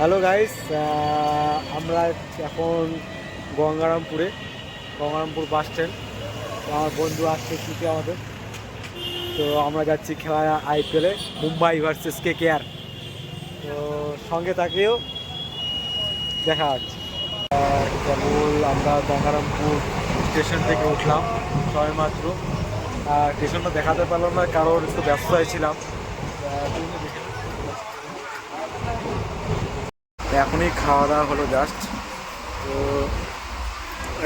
Hello guys, আমরা এখন Gangarampur bus stand. তো আমার বন্ধু আসছে ছুটি আমাদের। তো আমরা যাচ্ছি খেলা আইপিএলে, মুম্বাই ভার্সেস কেকেআর। তো সঙ্গে থাকলেও দেখা যাচ্ছে। কেবল আমরা গঙ্গারামপুর স্টেশন থেকে উঠলাম সবে মাত্র। স্টেশনটা দেখাতে পারলাম না কারণ একটু ব্যস্ত হয়েছিলাম। এখনই খাওয়া দাওয়া হলো জাস্ট। তো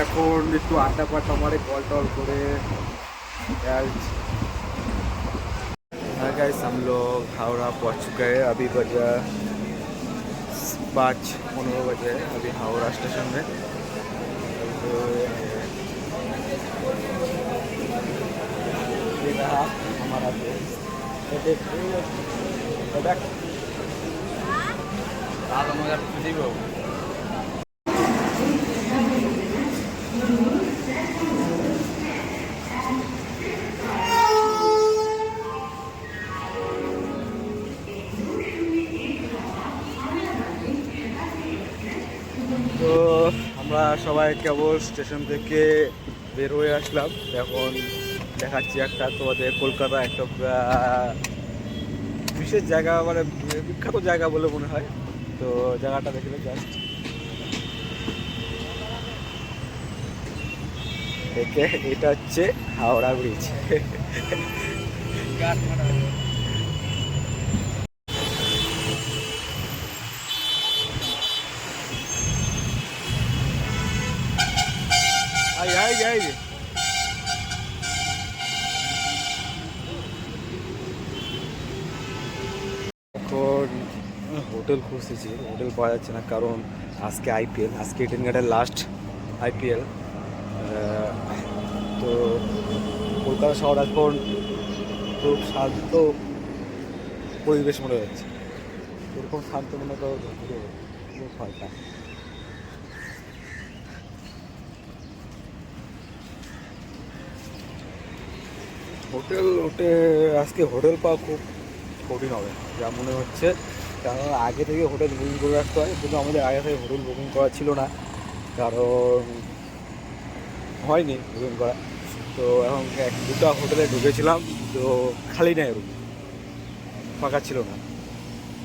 এখন একটু আড্ডা পাড্ডা মারে কল टॉल করে गाइस हम लोग हावड़ा पहुंच चुके हैं। अभी बजा 5:15 बजे है अभी हावड़ा स्टेशन में। तो ये रहा हमारा दोस्त। তো আমরা সবাই কেবল স্টেশন থেকে বের হয়ে আসলাম। এখন দেখাচ্ছি একটা তোমাদের কলকাতা একটা বিশেষ জায়গা, মানে বিখ্যাত জায়গা বলে মনে হয়। তো জায়গাটা দেখলে জাস্ট দেখে, এটা হচ্ছে Howrah bridge. I I I এখন হোটেল খুঁজতেছি, হোটেল পাওয়া যাচ্ছে না কারণ আজকে আইপিএল, আজকে ইডেন গার্ডের লাস্ট আইপিএল। তো কলকাতা শহর এখন খুব শান্ত পরিবেশ মনে হচ্ছে। এরকম শান্ত মনে করো খুব ফাঁকা। আজকে হোটেল পাওয়া খুব কঠিন হবে যা মনে হচ্ছে, কারণ আগে থেকে হোটেল বুকিং করে রাখতে হয়, কিন্তু আমাদের আগে থেকে হোটেল বুকিং করা ছিল না, কারণ হয়নি বুকিং করা। তো এখন দুটো হোটেলে ঢুকেছিলাম, তো খালি নাই, রুম ফাঁকা ছিল না।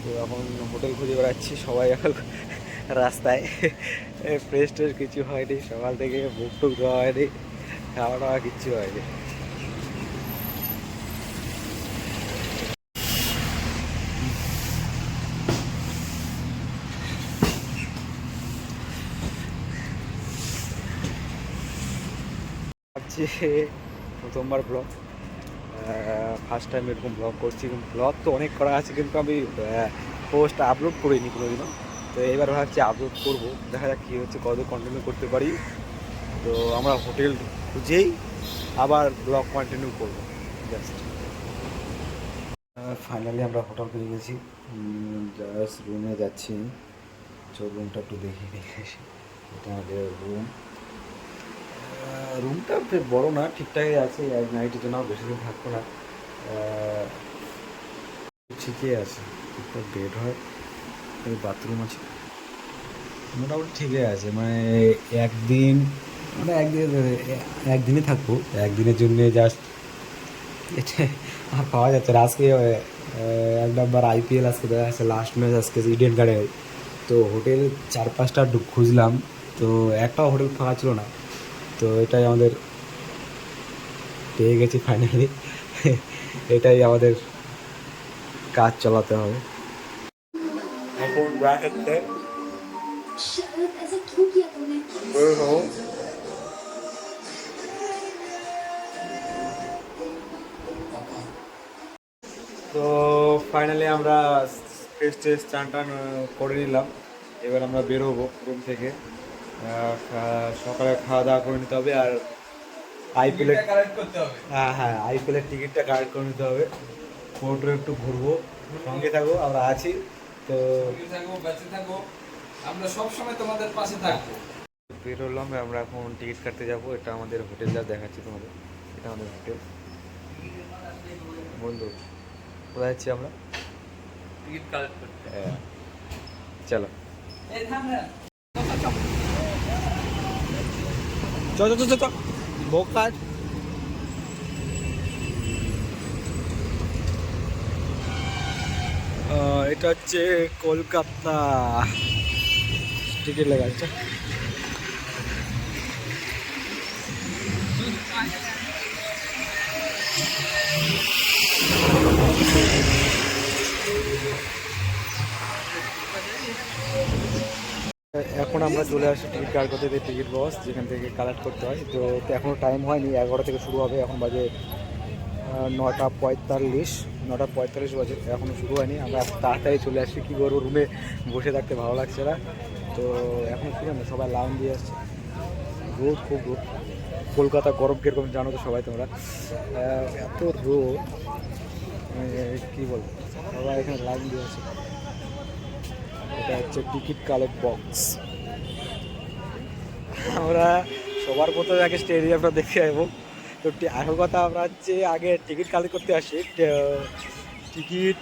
তো এখন হোটেল খুঁজে বেড়াচ্ছি সবাই এখন রাস্তায়। ফ্রেশ ট্রেশ কিছু হয়নি, সকাল থেকে বুক টুক দেওয়া হয়নি, খাওয়া দাওয়া কিচ্ছু হয়নি। ভাবছি প্রথমবার ব্লগ, ফার্স্ট টাইম এরকম ব্লগ করছি। ব্লগ তো অনেক করা আছে, কিন্তু আমি পোস্ট আপলোড করিনি কোনোদিনও। তো এবার ভাবছি আপলোড করব, দেখা যাক কী হচ্ছে, কত কন্টিনিউ করতে পারি। তো আমরা হোটেল খুঁজেই আবার ব্লগ কন্টিনিউ করবো জাস্ট। ফাইনালি আমরা হোটেল পেয়ে গেছি, জাস্ট রুমে যাচ্ছি। চল রুমটা একটু দেখে আসি। এটা আমাদের রুম। রুমটা বড় না, ঠিকঠাকই আছে, এক নাইটের জন্য বেশি দিন থাকবো না। ঠিকই আছে, ঠিকঠাক বেড হয়, বাথরুম আছে, মোটামুটি ঠিকই আছে। মানে একদিন মানে একদিনে থাকবো, একদিনের জন্যে জাস্ট এটা আর পাওয়া যাচ্ছে না। আজকে এক নম্বর আইপিএল, আজকে দেখা যাচ্ছে লাস্ট ম্যাচ আজকে ইডেন গার্ডে। তো হোটেল 4-5টা খুঁজলাম, তো একটাও হোটেল ফাঁকা ছিল না। তো এটাই আমাদের পেয়ে গেছি ফাইনালি। এটাই আমাদের কাজ চালাতে হবে এখন। ব্র্যাকেটে তো ফাইনালি আমরা ফ্রেশ ট্রেশ চান টান করে নিলাম। এবার আমরা বেরোবো রুম থেকে। সকালে খাওয়া দাওয়া করে নিতে হবে, আর আইপিএলের কালেক্ট করতে হবে। হ্যাঁ, আইপিএলের টিকিটটা কালেক্ট করে নিতে হবে। ফটো একটু ঘুরবো, সঙ্গে থাকবো, আমরা আছি তো। বেঁচে থাকবো, আমরা সব সময় তোমাদের পাশে থাকবো। বেরোলাম, আমরা এখন টিকিট কাটতে যাবো। এটা আমাদের হোটেল, যা দেখাচ্ছি তোমাদের, এটা আমাদের হোটেল। বন্ধু কোথায় যাচ্ছি আমরা? টিকিট কালেক্ট করতে। হ্যাঁ, চলো চল চল চল বোকার এটা হচ্ছে কলকাতা টিকিট লেখা আছে। এখন আমরা চলে আসি টিকিট কার করতে, টিকিট বক্স যেখান থেকে কালেক্ট করতে হয়। তো এখনও টাইম হয়নি, 11টা থেকে শুরু হবে, এখন বাজে 9:45, 9:45 বাজে, এখনও শুরু হয়নি। আমরা তাড়াতাড়ি চলে আসছি, কী করবো, রুমে বসে থাকতে ভালো লাগছে না। তো এখন কী জানো, সবাই লাইন দিয়ে আসছে, রোদ খুব রোদ। কলকাতা গরম কীরকম জানো তো সবাই তোমরা, এত রোদ কী বলবো, সবাই এখানে লাইন দিয়ে আসছে। এটা হচ্ছে টিকিট কালেক্ট বক্স। আমরা সবার প্রথমে আগে স্টেডিয়ামটা দেখে যাবো। তো আসল কথা, আমরা হচ্ছে আগে টিকিট কালেক্ট করতে আসি। টিকিট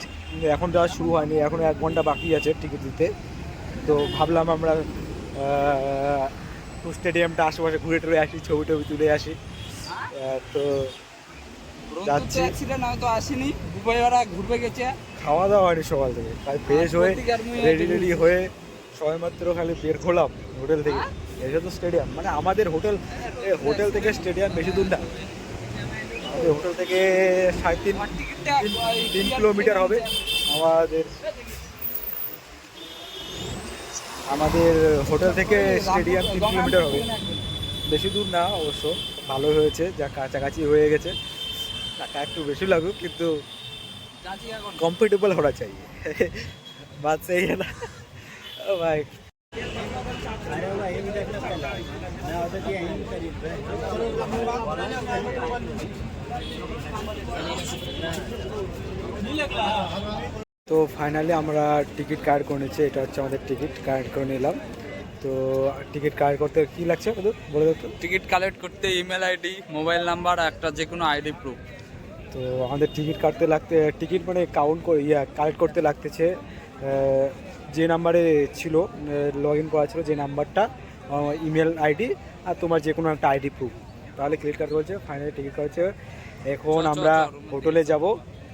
এখন দেওয়া শুরু হয়নি, এখন 1 ঘন্টা বাকি আছে টিকিট দিতে। তো ভাবলাম আমরা স্টেডিয়ামটা আশেপাশে ঘুরে টুরে আসি, ছবি টবি তুলে আসি। তো যাচ্ছি, আসেনি, দুপুরবেলা ঘুরবে গেছে, খাওয়া দাওয়া হয়নি সকাল থেকে, তাই ফ্রেশ হয়ে রেডি হয়ে সবাই মাত্র খালি বের হলাম হোটেল থেকে। এসে তো স্টেডিয়াম, মানে আমাদের হোটেল থেকে স্টেডিয়াম বেশি দূর না, আমাদের হোটেল থেকে 3.5 কিলোমিটার হবে। আমাদের হোটেল থেকে স্টেডিয়াম 3 কিলোমিটার হবে, বেশি দূর না অবশ্য। ভালো হয়েছে যা কাছাকাছি হয়ে গেছে, টাকা একটু বেশি লাগুক কিন্তু कंफर्टेबल होना चाहिए। बात सही है ना भाई। তো ফাইনালি আমরা টিকিট কার্ড করে নিচ্ছি, এটা হচ্ছে আমাদের টিকিট কার্ড করে নিলাম। তো টিকিট কার্ড করতে কি লাগছে বলে দাও তো। টিকিট কালেক্ট করতে ইমেল আইডি, মোবাইল নাম্বার, একটা যে কোনো আইডি প্রুফ। তো আমাদের টিকিট মানে কালেক্ট করতে লাগতেছে যে নাম্বারে ছিল, লগ ইন করা ছিল যে নাম্বারটা, ইমেল আইডি আর তোমার যে কোনো একটা আইডি প্রুফ, তাহলে ক্রেডিট কার্ড করেছে। ফাইনালি টিকিট করেছে। এখন আমরা হোটেলে যাব।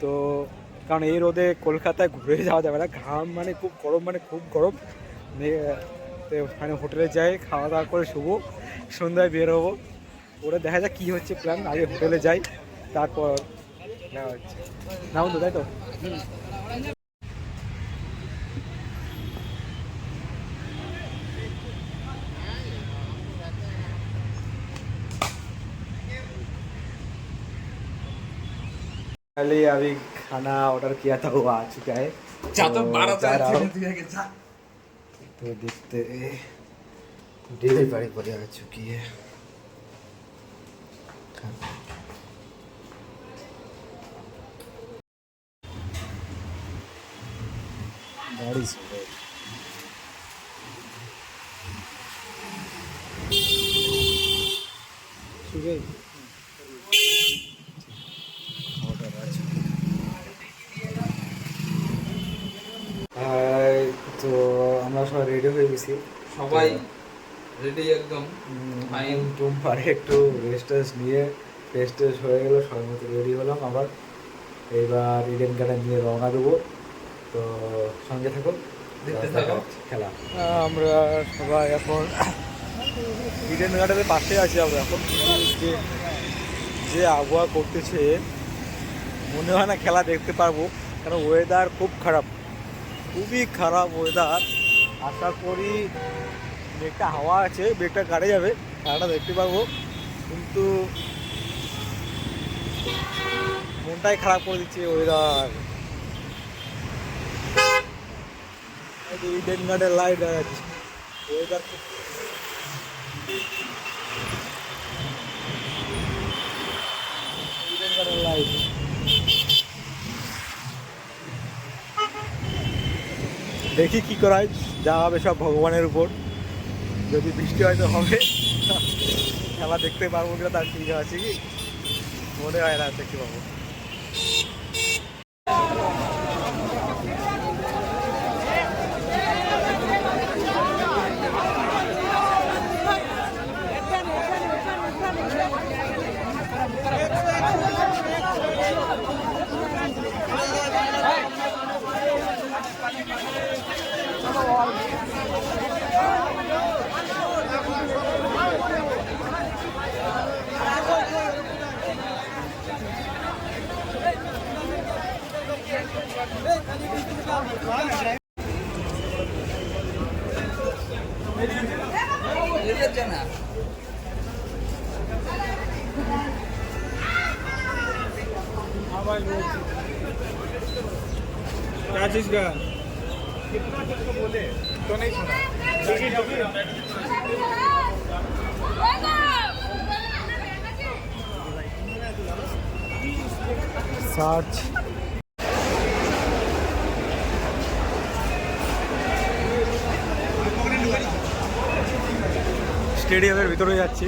তো কারণ এই রোদে কলকাতায় ঘুরে যাওয়া যাবে না, ঘাম মানে খুব গরম। তো ফাইনালি হোটেলে যাই, খাওয়া দাওয়া করে শুবো, সন্ধ্যায় বের হবো। ওরা দেখা যাক কী হচ্ছে প্ল্যান, আগে হোটেলে যাই তারপর নেওয়া হচ্ছে না বন্ধু, তাই তো। अभी खाना ऑर्डर किया था, वो आ चुका है। तो देखते डिलीवरी पर आ चुकी है। गाड़ी से তো আমরা সবাই রেডি হয়ে গেছি, সবাই রেডি একদম ফাইন। পারে একটু রেস্ট নিয়ে ফ্রেশ হয়ে গেলো, সবাই মতো রেডি হলাম। আবার এবার ইডেন গার্ডেন নিয়ে রওনা দেবো। তো সঙ্গে থাকো, খেলা। আমরা সবাই এখন ইডেন গার্ডেনের পাশে আছি। আমরা এখন যে আবহাওয়া করতেছে, মনে হয় না খেলা দেখতে পারবো, কারণ ওয়েদার খুবই খারাপ ওয়েদার। আশা করি বেগটা হাওয়া আছে, বেগটা কাটে যাবে, খেলাটা দেখতে পারবো, কিন্তু মনটাই খারাপ করে দিচ্ছে ওয়েদার। ইডেন গার্ডেন লাইট দেখাচ্ছে, ওয়েদার ইডেন গার্ডেন লাইট। দেখি কী করা হয়, যা হবে সব ভগবানের উপর। যদি বৃষ্টি হয়তো হবে, খেলা দেখতে পারবো কিনা তার ঠিক আছে, কি মনে হয় না দেখতে পাবো। क्या चीज का बोले तो नहीं सुना সার্চ স্টেডিয়ামের ভিতরে যাচ্ছি।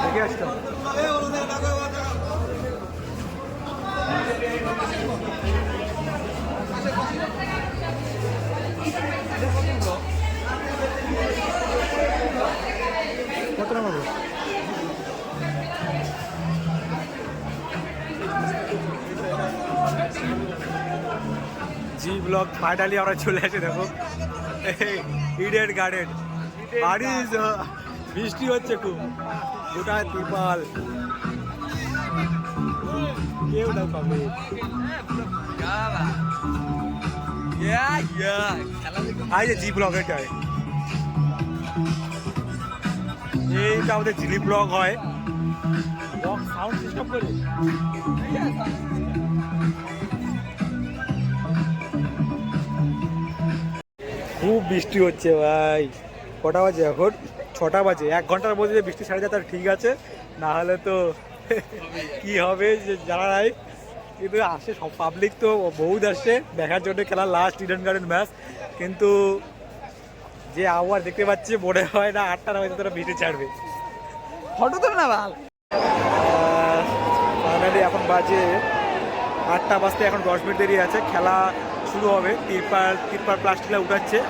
দেখে আসতাম কত টাকা হবে? জি ব্লগ ফাইনালি আমরা চলে আসি। দেখো ইডেন গার্ডেন বাড়ি, বৃষ্টি হচ্ছে খুব, গোটা ত্রিপাল, কেউ না পাবে। আই যে জি ব্লগ, এটাই এইটা আমাদের জিলি ব্লগ হয়। সাউন্ড সিস্টেম করে খুব বৃষ্টি হচ্ছে ভাই। কটা বাজে এখন? 6টা বাজে। 1 ঘন্টার মধ্যে বৃষ্টি ছাড়ে যায় তার ঠিক আছে, না হলে তো কি হবে যে জানা নাই। কিন্তু আসে সব পাবলিক তো বহুত আসছে দেখার জন্য খেলা লাস্ট ইডেন গার্ডেন ম্যাচ। কিন্তু যে আবহাওয়া দেখতে পাচ্ছি মনে হয় না 8টার মধ্যে তারা বৃষ্টি ছাড়বে। ফটো তো না ভাল। ফাইনালি এখন বাজে 8টা বাজতে এখন 10 মিনিট দেরি আছে, খেলা শুরু হবে। তিরপাল প্লাস্টিকটা উঠাচ্ছে।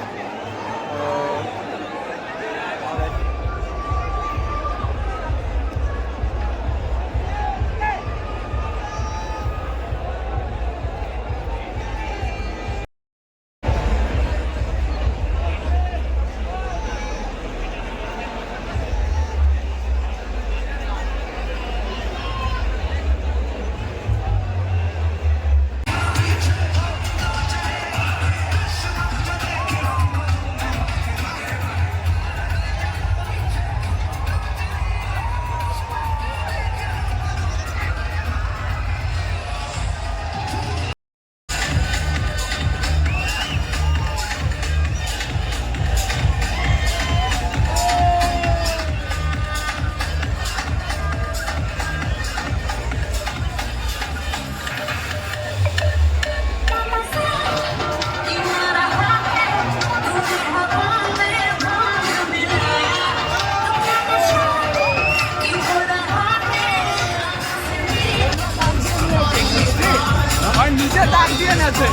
নিচে দাগ দিয়ে আছে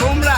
তোমরা।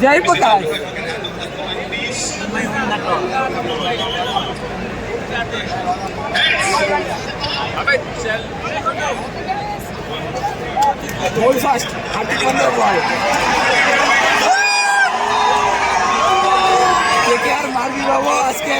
जय प्रकाश Hold fast. Happy Wonderful. KKR মারবি বাবা আজকে।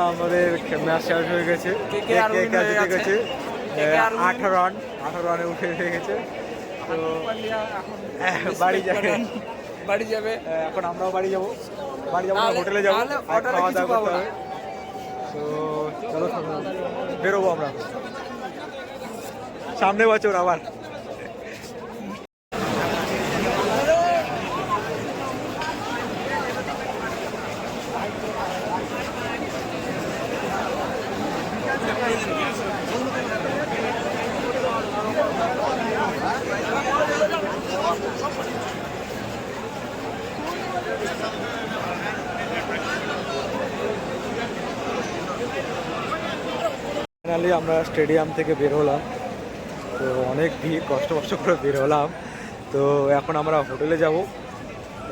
আমাদের ম্যাচ শেষ হয়ে গেছে, KKR win হয়ে জিতে গেছে। গেছে KKR win 18 রানে উঠে হয়ে গেছে। তো বাড়ি বাড়ি যাবে, বাড়ি যাবে। এখন আমরাও বাড়ি যাবো, না, তাহলে- হোটেলে যাবো, তাহলে আর হোটেলে খাওয়া কিছু দাওয়া করতে পাবো না। হবে। তো চলো বেরোবো আমরা, সামনে বছর আবার। ফাইনালি আমরা স্টেডিয়াম থেকে বের হলাম। তো অনেক ভিড়, কষ্ট করে বের হলাম। তো এখন আমরা হোটেলে যাব।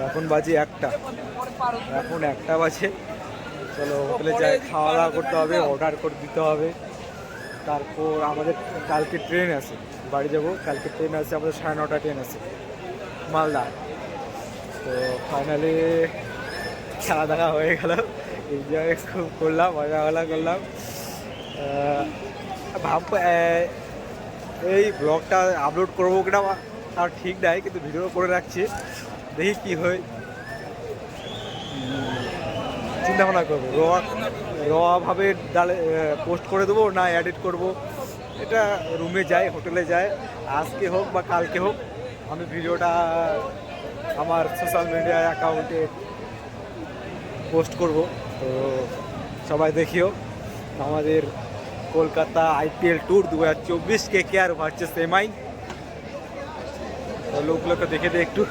এখন বাজে 1টা, এখন 1টা বাজে। চলো হোটেলে যাই, খাওয়া দাওয়া করতে হবে, অর্ডার করে দিতে হবে। তারপর আমাদের কালকে ট্রেন আছে, বাড়ি যাব। কালকে ট্রেন আছে আমাদের 9:30 ট্রেন আছে মালদা। তো ফাইনালি খেলা দেখা হয়ে গেল, এনজয় খুব করলাম, মজা করলাম। এই ব্লগটা আপলোড করবো কিনা আর ঠিক নাই, কিন্তু ভিডিও করে রাখছি, দেখি কি হয়। চিন্তা ভাবনা করবো ভাবে পোস্ট করে দেবো না এডিট করব। এটা রুমে যাই, হোটেলে যাই, আজকে হোক বা কালকে হোক আমি ভিডিওটা আমার সোশ্যাল মিডিয়া অ্যাকাউন্টে পোস্ট করব। তো সবাই দেখিও আমাদের Kolkata IPL tour 2024 KKR versus MI। লোকগুলোকে দেখে একটু